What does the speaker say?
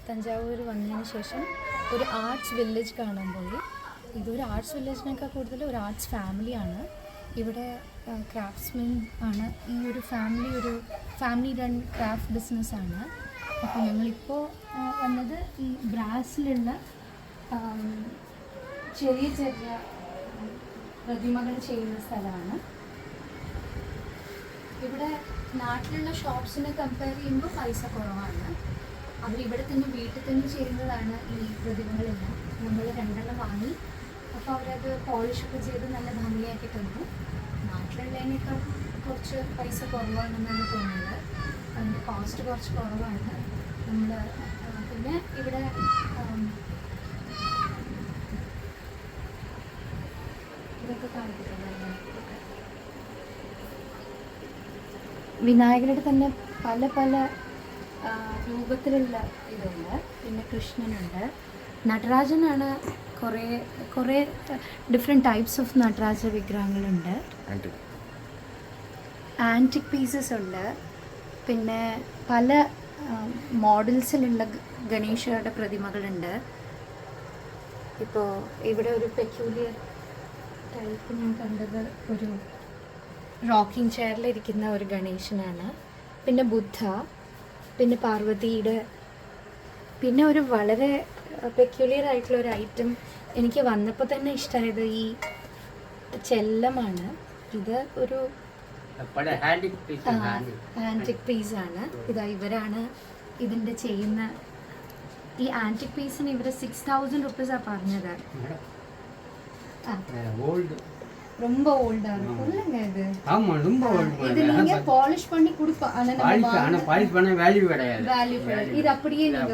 തഞ്ചാവൂർ വന്നതിന് ശേഷം ഒരു ആർട്സ് വില്ലേജ് കാണാൻ പോയി. ഇതൊരു ആർട്സ് വില്ലേജിനേക്കാൾ കൂടുതൽ ഒരു ആർട്സ് ഫാമിലിയാണ്. ഇവിടെ ക്രാഫ്റ്റ്സ്മെൻ ആണ്. ഈ ഒരു ഫാമിലി റൺ ക്രാഫ്റ്റ് ബിസിനസ്സാണ്. അപ്പോൾ ഞങ്ങളിപ്പോൾ വന്നത് ഈ ബ്രാസിലുള്ള ചെറിയ ചെറിയ പ്രതിമകൾ ചെയ്യുന്ന സ്ഥലമാണ്. ഇവിടെ നാട്ടിലുള്ള ഷോപ്സിനെ കമ്പയർ ചെയ്യുമ്പോൾ പൈസ കുറവാണ്. അവരിവിടെ തന്നെ വീട്ടിൽ തന്നെ ചെയ്യുന്നതാണ് ഈ പ്രതിമകളെല്ലാം. നമ്മൾ 2 വാങ്ങി. അപ്പോൾ അവരത് പോളിഷൊക്കെ ചെയ്ത് നല്ല ഭംഗിയാക്കി തന്നു. നാട്ടിലുള്ളതിനേക്കാൾ കുറച്ച് പൈസ കുറവാണെന്നാണ് തോന്നുന്നത്. അതിൻ്റെ കോസ്റ്റ് കുറച്ച് കുറവാണ്. നമ്മൾ പിന്നെ ഇവിടെ ഇതൊക്കെ കാണിക്കുന്നുണ്ട്. വിനായകരുടെ തന്നെ പല പല രൂപത്തിലുള്ള ഇതുണ്ട്. പിന്നെ കൃഷ്ണനുണ്ട്. നടരാജനാണ്. കുറേ ഡിഫറെൻറ്റ് ടൈപ്സ് ഓഫ് നടരാജ വിഗ്രഹങ്ങളുണ്ട്. ആൻറ്റിക് പീസസ് ഉണ്ട്. പിന്നെ പല മോഡൽസിലുള്ള ഗണേശയുടെ പ്രതിമകളുണ്ട്. ഇപ്പോൾ ഇവിടെ ഒരു പെക്യൂലിയർ ടൈപ്പ് ഞാൻ കണ്ടത് ഒരു റോക്കിംഗ് ചെയറിലിരിക്കുന്ന ഒരു ഗണേശനാണ്. പിന്നെ ബുദ്ധ, പിന്നെ പാർവതിയുടെ, പിന്നെ ഒരു വളരെ പെക്യുലിയർ ആയിട്ടുള്ള ഒരു ഐറ്റം എനിക്ക് വന്നപ്പോൾ തന്നെ ഇഷ്ടമായത് ഈ ചെല്ലമാണ്. ഇത് ഒരു ആൻറ്റിക് പീസാണ്. ഇവരാണ് ഇതിൻ്റെ ചെയ്യുന്ന. ഈ ആൻറ്റിക് പീസിന് ഇവർ 6000 റുപ്പീസാണ് പറഞ്ഞത്. ரொம்ப ஓல்டா இருக்கு. இல்லங்க இது. ஆமா ரொம்ப ஓல்ட். இது நீங்க பாலிஷ் பண்ணி கொடுப்பா. ஆனா பாலிஷ் பண்ண வேல்யூ கிடையாது. இது அப்படியே நீங்க